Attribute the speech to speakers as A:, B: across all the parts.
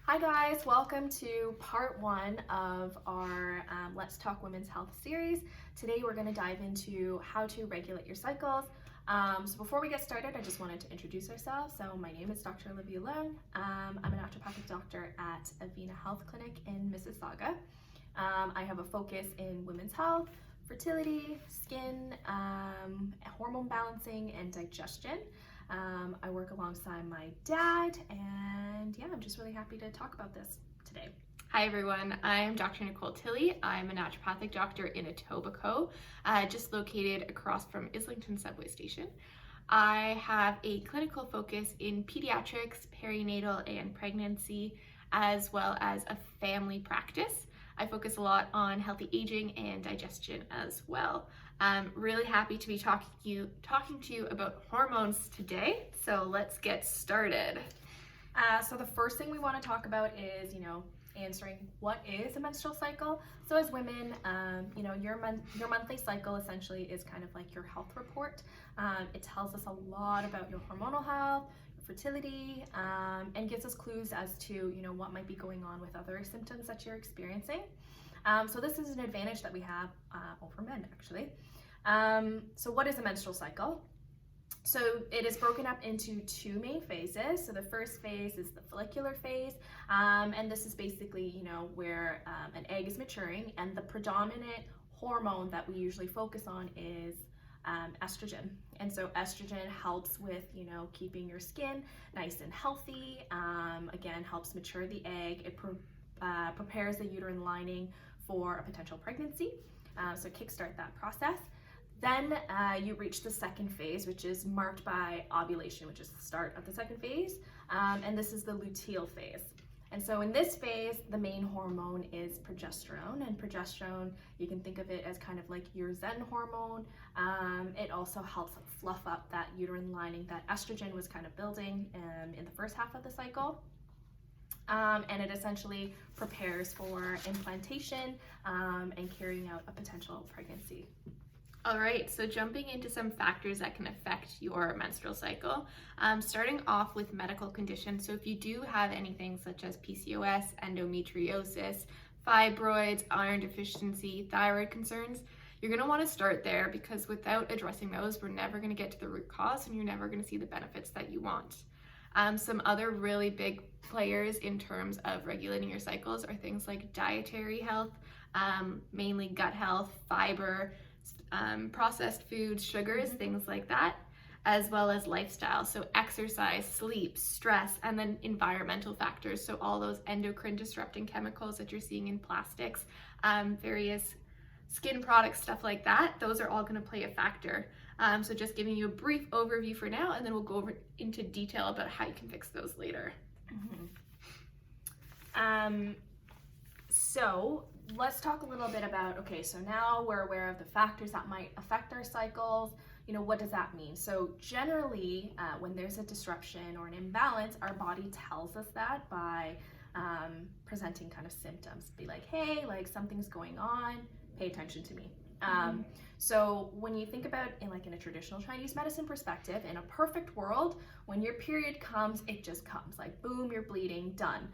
A: Hi guys, welcome to part one of our Let's Talk Women's Health series. Today we're going to dive into how to regulate your cycles. So before we get started, I just wanted to introduce ourselves. So my name is Dr. Olivia Leung. I'm a naturopathic doctor at Avena Health Clinic in Mississauga. I have a focus in women's health, fertility, skin, hormone balancing, and digestion. I work alongside my dad, and yeah, I'm just really happy to talk about this today.
B: Hi everyone, I'm Dr. Nicole Tilley. I'm a naturopathic doctor in Etobicoke, just located across from Islington subway station. I have a clinical focus in pediatrics, perinatal, and pregnancy, as well as a family practice. I focus a lot on healthy aging and digestion as well. I'm really happy to be talking to you about hormones today, so let's get started.
A: So the first thing we want to talk about is, answering what is a menstrual cycle. So as women, your monthly cycle essentially is kind of like your health report. It tells us a lot about your hormonal health, fertility, and gives us clues as to, what might be going on with other symptoms that you're experiencing. So this is an advantage that we have over men, actually. So what is a menstrual cycle? So it is broken up into two main phases. So the first phase is the follicular phase, and this is basically, where an egg is maturing, and the predominant hormone that we usually focus on is estrogen. And so estrogen helps with, keeping your skin nice and healthy. Again, helps mature the egg. It prepares the uterine lining for a potential pregnancy. So kickstart that process. Then you reach the second phase, which is marked by ovulation, which is the start of the second phase, and this is the luteal phase. And so in this phase, the main hormone is progesterone, and progesterone, you can think of it as kind of like your Zen hormone. It also helps fluff up that uterine lining that estrogen was kind of building in the first half of the cycle. And it essentially prepares for implantation and carrying out a potential pregnancy.
B: All right, so jumping into some factors that can affect your menstrual cycle, starting off with medical conditions. So if you do have anything such as PCOS, endometriosis, fibroids, iron deficiency, thyroid concerns, you're gonna wanna start there, because without addressing those, we're never gonna get to the root cause and you're never gonna see the benefits that you want. Some other really big players in terms of regulating your cycles are things like dietary health, mainly gut health, fiber, processed foods, sugars, things like that, as well as lifestyle. So exercise, sleep, stress, and then environmental factors. So all those endocrine disrupting chemicals that you're seeing in plastics, various skin products, stuff like that, those are all going to play a factor. So just giving you a brief overview for now, and then we'll go over into detail about how you can fix those later.
A: So let's talk a little bit about, okay, so now we're aware of the factors that might affect our cycles. What does that mean? So generally, when there's a disruption or an imbalance, our body tells us that by presenting kind of symptoms. Be like, hey, like something's going on, pay attention to me. So when you think about in a traditional Chinese medicine perspective, in a perfect world, when your period comes, it just comes, like boom, you're bleeding, done.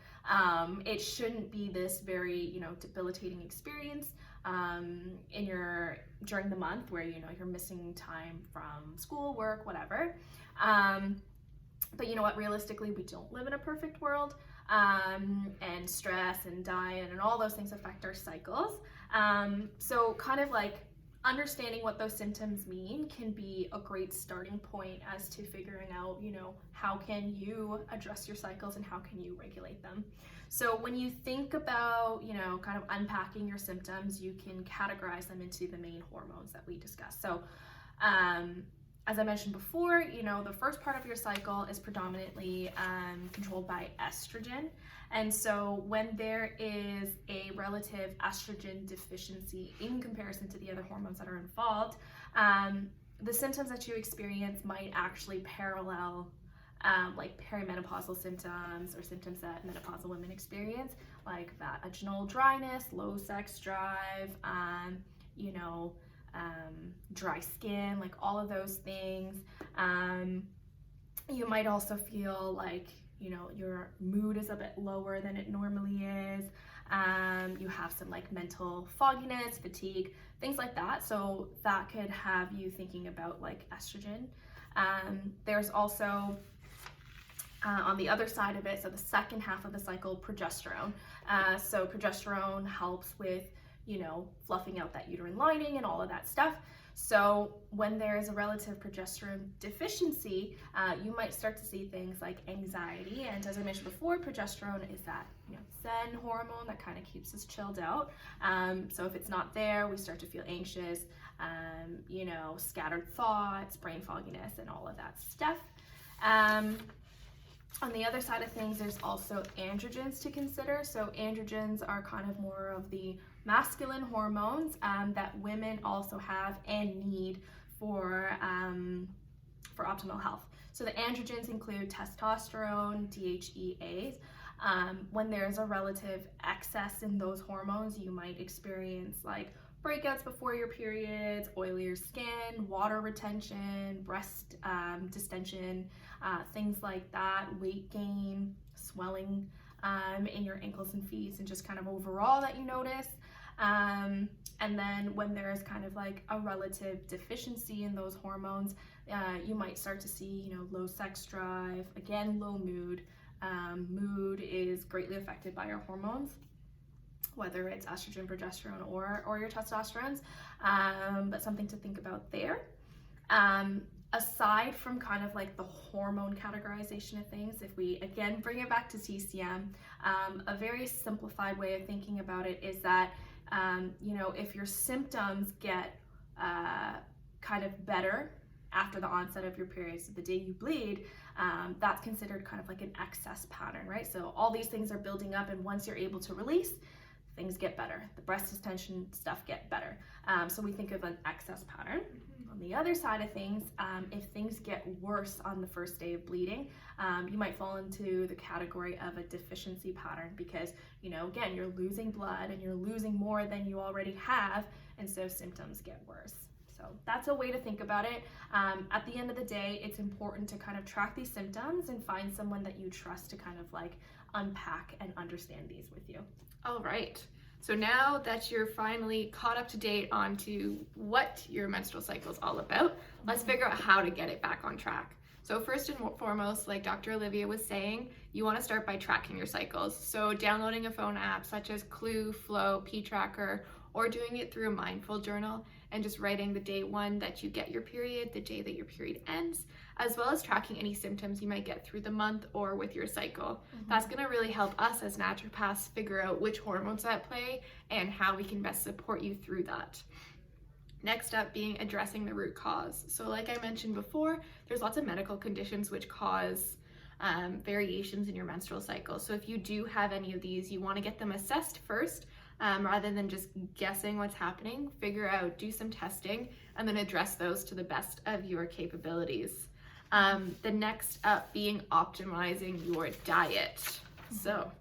A: It shouldn't be this very, debilitating experience during the month where, you're missing time from school, work, whatever. But you know what, realistically, we don't live in a perfect world, and stress and diet and all those things affect our cycles. So kind of like understanding what those symptoms mean can be a great starting point as to figuring out, how can you address your cycles and how can you regulate them. So when you think about, kind of unpacking your symptoms, you can categorize them into the main hormones that we discussed. So as I mentioned before, the first part of your cycle is predominantly controlled by estrogen. And so when there is a relative estrogen deficiency in comparison to the other hormones that are involved, the symptoms that you experience might actually parallel like perimenopausal symptoms or symptoms that menopausal women experience, like vaginal dryness, low sex drive, dry skin, like all of those things. You might also feel like, your mood is a bit lower than it normally is. You have some like mental fogginess, fatigue, things like that. So that could have you thinking about like estrogen. There's also on the other side of it, so the second half of the cycle, progesterone. So progesterone helps with, fluffing out that uterine lining and all of that stuff. So when there is a relative progesterone deficiency, you might start to see things like anxiety. And as I mentioned before, progesterone is that zen hormone that kind of keeps us chilled out. So if it's not there, we start to feel anxious, scattered thoughts, brain fogginess, and all of that stuff. On the other side of things, there's also androgens to consider. So androgens are kind of more of the masculine hormones that women also have and need for optimal health. So the androgens include testosterone, DHEAs. When there's a relative excess in those hormones, you might experience like breakouts before your periods, oilier skin, water retention, breast distension, things like that, weight gain, swelling in your ankles and feet, and just kind of overall that you notice. And then when there's kind of like a relative deficiency in those hormones, you might start to see, low sex drive, again, low mood. Mood is greatly affected by our hormones, whether it's estrogen, progesterone, or your testosterones, but something to think about there. Aside from kind of like the hormone categorization of things, if we again bring it back to TCM, a very simplified way of thinking about it is that, if your symptoms get kind of better after the onset of your period, so the day you bleed, that's considered kind of like an excess pattern, right? So all these things are building up, and once you're able to release, things get better. The breast distension stuff get better. So we think of an excess pattern. On the other side of things, if things get worse on the first day of bleeding, you might fall into the category of a deficiency pattern because, again, you're losing blood and you're losing more than you already have, and so symptoms get worse. So that's a way to think about it. At the end of the day, it's important to kind of track these symptoms and find someone that you trust to kind of like unpack and understand these with you.
B: All right. So now that you're finally caught up to date onto what your menstrual cycle is all about, let's figure out how to get it back on track. So first and foremost, like Dr. Olivia was saying, you want to start by tracking your cycles. So downloading a phone app such as Clue, Flow, P-Tracker, or doing it through a mindful journal and just writing the day one that you get your period, the day that your period ends, as well as tracking any symptoms you might get through the month or with your cycle. That's going to really help us as naturopaths figure out which hormones are at play and how we can best support you through that. Next up being addressing the root cause. So like I mentioned before, there's lots of medical conditions which cause variations in your menstrual cycle. So if you do have any of these, you want to get them assessed first, rather than just guessing what's happening. Figure out, do some testing, and then address those to the best of your capabilities. The next up being optimizing your diet. So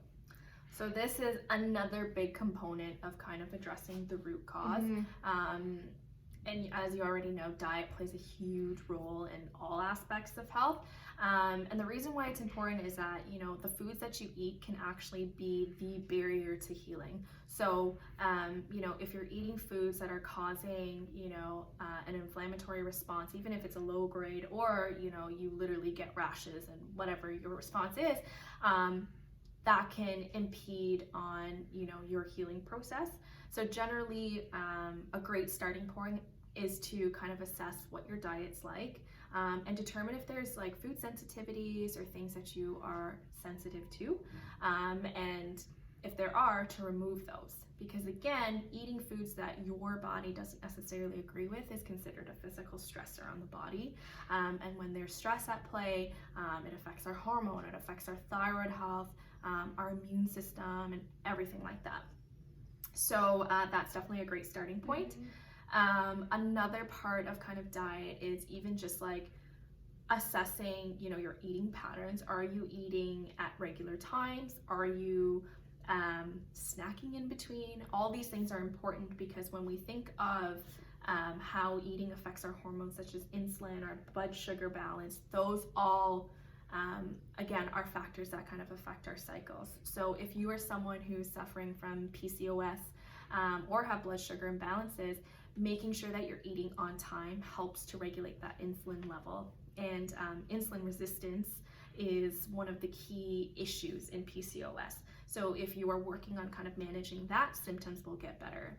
A: this is another big component of kind of addressing the root cause. And as you already know, diet plays a huge role in all aspects of health. And the reason why it's important is that, the foods that you eat can actually be the barrier to healing. So, if you're eating foods that are causing, an inflammatory response, even if it's a low grade or, you literally get rashes and whatever your response is, that can impede on, your healing process. So generally, a great starting point is to kind of assess what your diet's like, and determine if there's like food sensitivities or things that you are sensitive to, and if there are, to remove those. Because again, eating foods that your body doesn't necessarily agree with is considered a physical stressor on the body. And when there's stress at play, it affects our hormone, it affects our thyroid health, our immune system, and everything like that. So that's definitely a great starting point. Another part of kind of diet is even just like assessing, your eating patterns. Are you eating at regular times? Are you snacking in between? All these things are important because when we think of how eating affects our hormones such as insulin, our blood sugar balance, those all again, are factors that kind of affect our cycles. So if you are someone who's suffering from PCOS or have blood sugar imbalances, making sure that you're eating on time helps to regulate that insulin level. And insulin resistance is one of the key issues in PCOS. So if you are working on kind of managing that, symptoms will get better.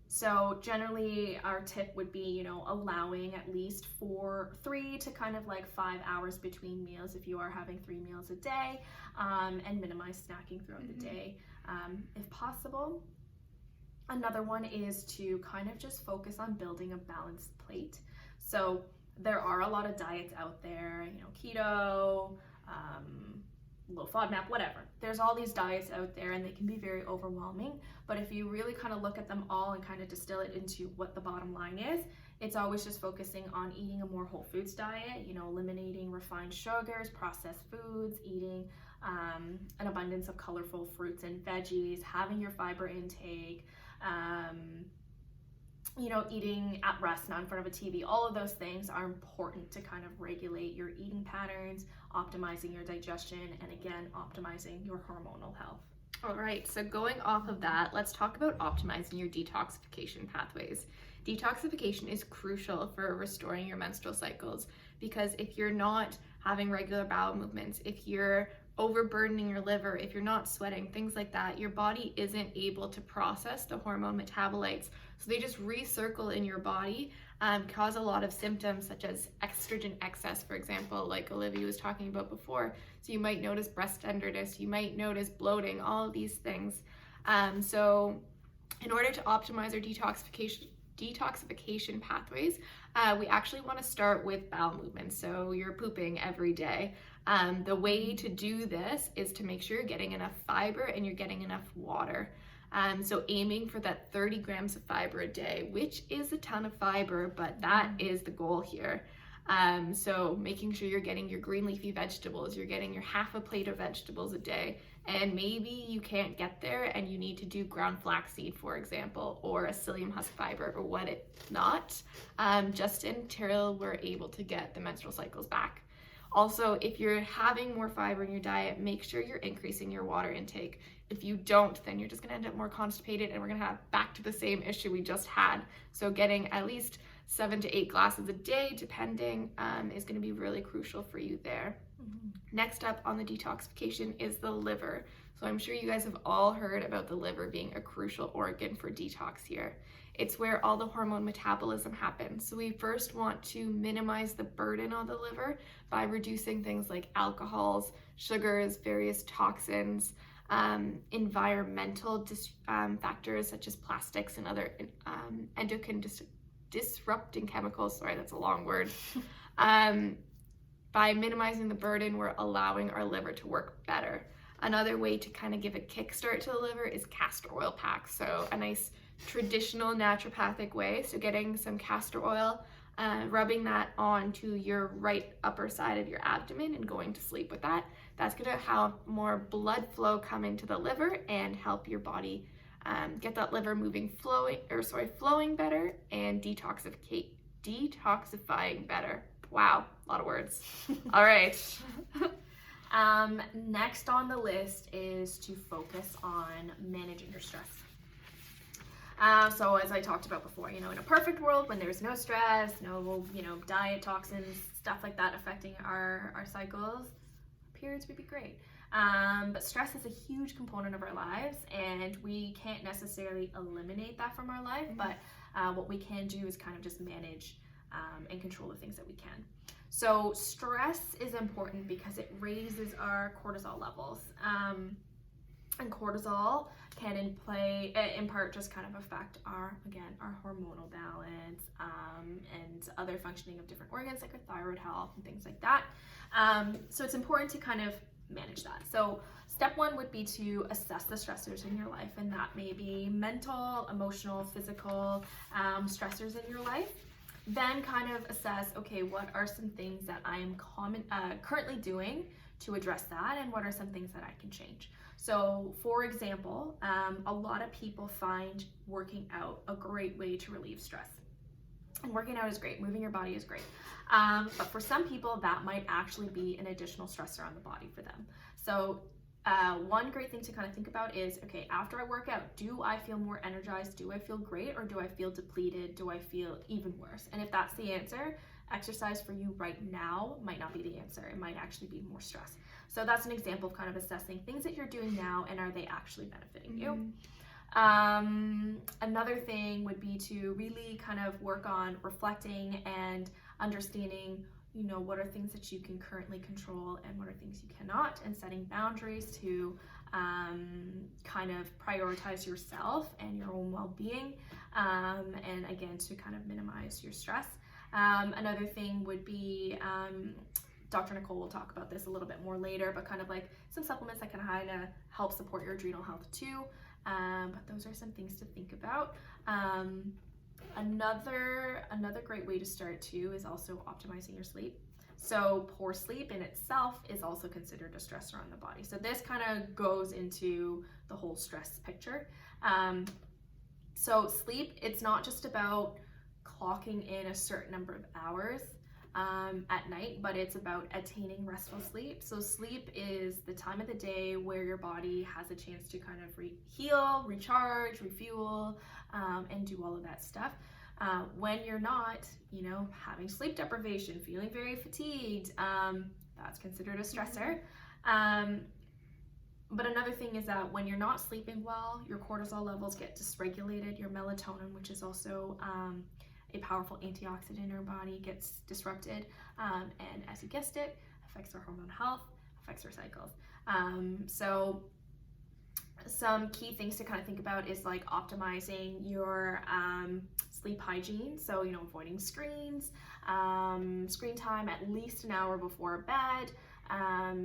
A: So generally our tip would be, allowing at least 3 to kind of like 5 hours between meals if you are having 3 meals a day, and minimize snacking throughout the day if possible. Another one is to kind of just focus on building a balanced plate. So there are a lot of diets out there, keto, low FODMAP, whatever. There's all these diets out there and they can be very overwhelming, but if you really kind of look at them all and kind of distill it into what the bottom line is, it's always just focusing on eating a more whole foods diet, eliminating refined sugars, processed foods, eating an abundance of colorful fruits and veggies, having your fiber intake, eating at rest, not in front of a TV. All of those things are important to kind of regulate your eating patterns, optimizing your digestion, and again, optimizing your hormonal health.
B: All right, so going off of that, let's talk about optimizing your detoxification pathways. Detoxification is crucial for restoring your menstrual cycles, because if you're not having regular bowel movements, if you're overburdening your liver, if you're not sweating, things like that, your body isn't able to process the hormone metabolites. So they just recircle in your body, cause a lot of symptoms such as estrogen excess, for example, like Olivia was talking about before. So you might notice breast tenderness, you might notice bloating, all of these things. So in order to optimize our detoxification pathways, we actually want to start with bowel movements. So you're pooping every day. The way to do this is to make sure you're getting enough fiber and you're getting enough water. So aiming for that 30 grams of fiber a day, which is a ton of fiber, but that is the goal here. So making sure you're getting your green leafy vegetables, you're getting your half a plate of vegetables a day, and maybe you can't get there and you need to do ground flaxseed, for example, or a psyllium husk fiber or what it not, just until we're able to get the menstrual cycles back. Also, if you're having more fiber in your diet, make sure you're increasing your water intake. If you don't, then you're just gonna end up more constipated and we're gonna have back to the same issue we just had. So getting at least 7 to 8 glasses a day, depending, is gonna be really crucial for you there. Next up on the detoxification is the liver. So I'm sure you guys have all heard about the liver being a crucial organ for detox here. It's where all the hormone metabolism happens. So we first want to minimize the burden on the liver by reducing things like alcohols, sugars, various toxins, environmental factors such as plastics and other endocrine disrupting chemicals. Sorry, that's a long word. By minimizing the burden, we're allowing our liver to work better. Another way to kind of give a kickstart to the liver is castor oil packs. So a nice traditional naturopathic way. So getting some castor oil, rubbing that onto your right upper side of your abdomen and going to sleep with that. That's gonna have more blood flow come into the liver and help your body get that liver flowing better and detoxifying better. Wow, a lot of words. All right.
A: Next on the list is to focus on managing your stress. So as I talked about before, in a perfect world when there's no stress, no, diet toxins, stuff like that affecting our cycles, periods would be great. But stress is a huge component of our lives and we can't necessarily eliminate that from our life, but what we can do is kind of just manage and control the things that we can. So stress is important because it raises our cortisol levels. And cortisol can in part just kind of affect our hormonal balance and other functioning of different organs like our thyroid health and things like that. So it's important to kind of manage that. So step one would be to assess the stressors in your life, and that may be mental, emotional, physical stressors in your life. Then kind of assess, okay, what are some things that I am currently doing to address that, and what are some things that I can change? So for example, a lot of people find working out a great way to relieve stress. And working out is great, moving your body is great. But for some people, that might actually be an additional stressor on the body for them. So one great thing to kind of think about is, okay, after I work out, do I feel more energized? Do I feel great? Or do I feel depleted? Do I feel even worse? And if that's the answer, exercise for you right now might not be the answer. It might actually be more stress. So that's an example of kind of assessing things that you're doing now and are they actually benefiting you? Another thing would be to really kind of work on reflecting and understanding, you know, what are things that you can currently control and what are things you cannot, and setting boundaries to kind of prioritize yourself and your own well-being, and again, to kind of minimize your stress. Another thing would be, Dr. Nicole will talk about this a little bit more later, but kind of like some supplements that can kind of help support your adrenal health too. But those are some things to think about. Another great way to start too is also optimizing your sleep. So poor sleep in itself is also considered a stressor on the body. So this kind of goes into the whole stress picture. So sleep, it's not just about clocking in a certain number of hours at night, but it's about attaining restful sleep. So sleep is the time of the day where your body has a chance to kind of heal, recharge, refuel, and do all of that stuff. When you're not, you know, having sleep deprivation, feeling very fatigued, that's considered a stressor. But another thing is that when you're not sleeping well, your cortisol levels get dysregulated, your melatonin, which is also a powerful antioxidant in our body, gets disrupted, and as you guessed it, affects our hormone health, affects our cycles. So some key things to kind of think about is like optimizing your sleep hygiene. So, you know, avoiding screens, screen time at least an hour before bed,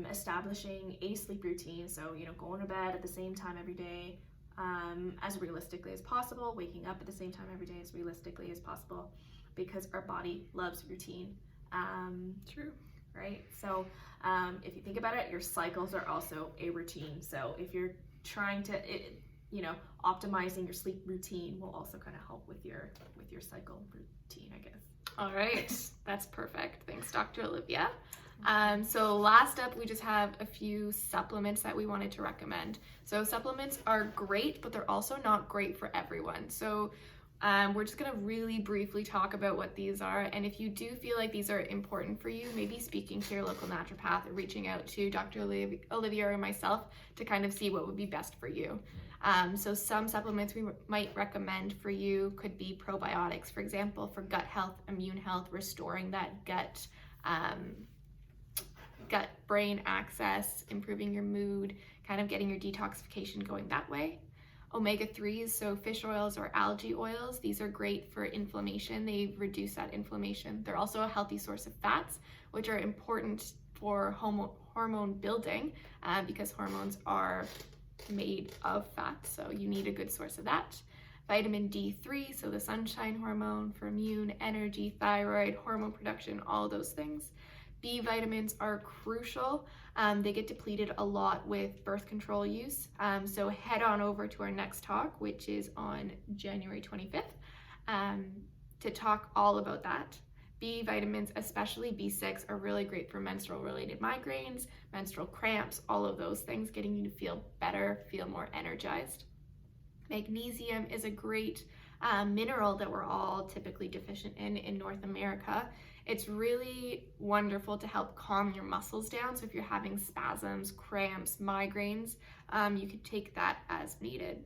A: establishing a sleep routine. So, you know, going to bed at the same time every day, as realistically as possible, waking up at the same time every day as realistically as possible, because our body loves routine.
B: True.
A: Right? So if you think about it, your cycles are also a routine. So if you're trying to, you know, optimizing your sleep routine will also kind of help with your cycle routine, I guess.
B: All right, that's perfect. Thanks, Dr. Olivia. So last up, we just have a few supplements that we wanted to recommend. So supplements are great, but they're also not great for everyone. So we're just gonna really briefly talk about what these are. And if you do feel like these are important for you, maybe speaking to your local naturopath or reaching out to Dr. Olivia or myself to kind of see what would be best for you. So some supplements we might recommend for you could be probiotics, for example, for gut health, immune health, restoring that gut-brain access, improving your mood, kind of getting your detoxification going that way. Omega-3s, so fish oils or algae oils, these are great for inflammation. They reduce that inflammation. They're also a healthy source of fats, which are important for hormone building, because hormones are made of fat, so you need a good source of that. Vitamin D3, so the sunshine hormone for immune, energy, thyroid, hormone production, all those things. B vitamins are crucial. They get depleted a lot with birth control use. So head on over to our next talk, which is on January 25th, to talk all about that. B vitamins, especially B6, are really great for menstrual related migraines, menstrual cramps, all of those things, getting you to feel better, feel more energized. Magnesium is a great mineral that we're all typically deficient in North America. It's really wonderful to help calm your muscles down. So if you're having spasms, cramps, migraines, you could take that as needed.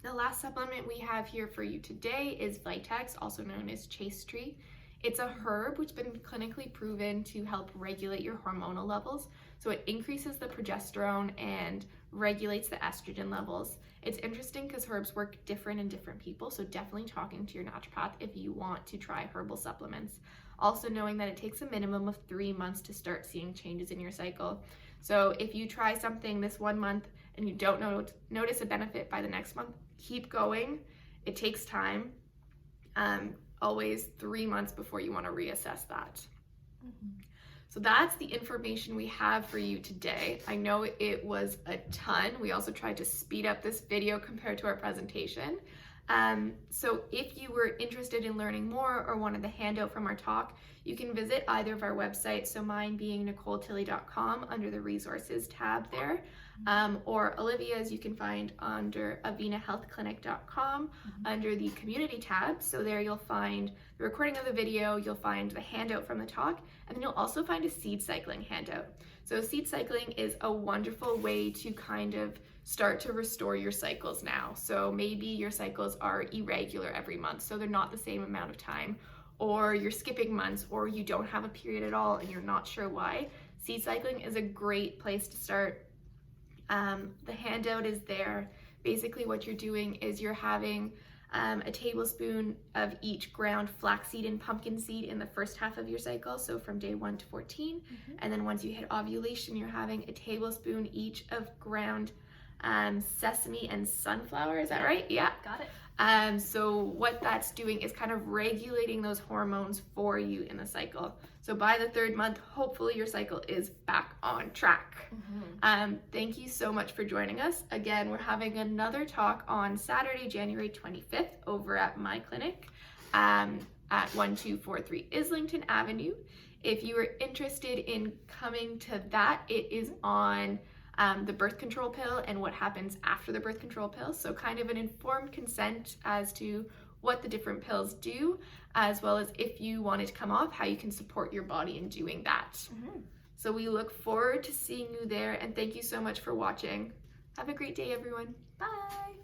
B: The last supplement we have here for you today is Vitex, also known as chaste tree. It's a herb which has been clinically proven to help regulate your hormonal levels. So it increases the progesterone and regulates the estrogen levels. It's interesting because herbs work different in different people, so definitely talking to your naturopath if you want to try herbal supplements. Also knowing that it takes a minimum of 3 months to start seeing changes in your cycle. So if you try something this 1 month and you don't notice a benefit by the next month, keep going. It takes time. Always 3 months before you want to reassess that. So that's the information we have for you today. I know it was a ton. We also tried to speed up this video compared to our presentation. So if you were interested in learning more or wanted the handout from our talk, you can visit either of our websites, so mine being NicoleTilley.com under the resources tab there, or Olivia's you can find under AvenaHealthClinic.com under the community tab. So there you'll find the recording of the video, you'll find the handout from the talk, and then you'll also find a seed cycling handout. So seed cycling is a wonderful way to kind of start to restore your cycles now. So maybe your cycles are irregular every month, so they're not the same amount of time, or you're skipping months, or you don't have a period at all and you're not sure why. Seed cycling is a great place to start. The handout is there. Basically what you're doing is you're having a tablespoon of each ground flaxseed and pumpkin seed in the first half of your cycle, so from day 1 to 14. And then once you hit ovulation, you're having a tablespoon each of ground sesame and sunflower. Is that right? Yeah.
A: Got it.
B: So what that's doing is kind of regulating those hormones for you in the cycle. So by the 3rd month, hopefully your cycle is back on track. Thank you so much for joining us. Again, we're having another talk on Saturday, January 25th over at my clinic at 1243 Islington Avenue. If you are interested in coming to that, it is on the birth control pill and what happens after the birth control pill. So kind of an informed consent as to what the different pills do, as well as if you wanted to come off, how you can support your body in doing that. So we look forward to seeing you there, and thank you so much for watching. Have a great day, everyone.
A: Bye.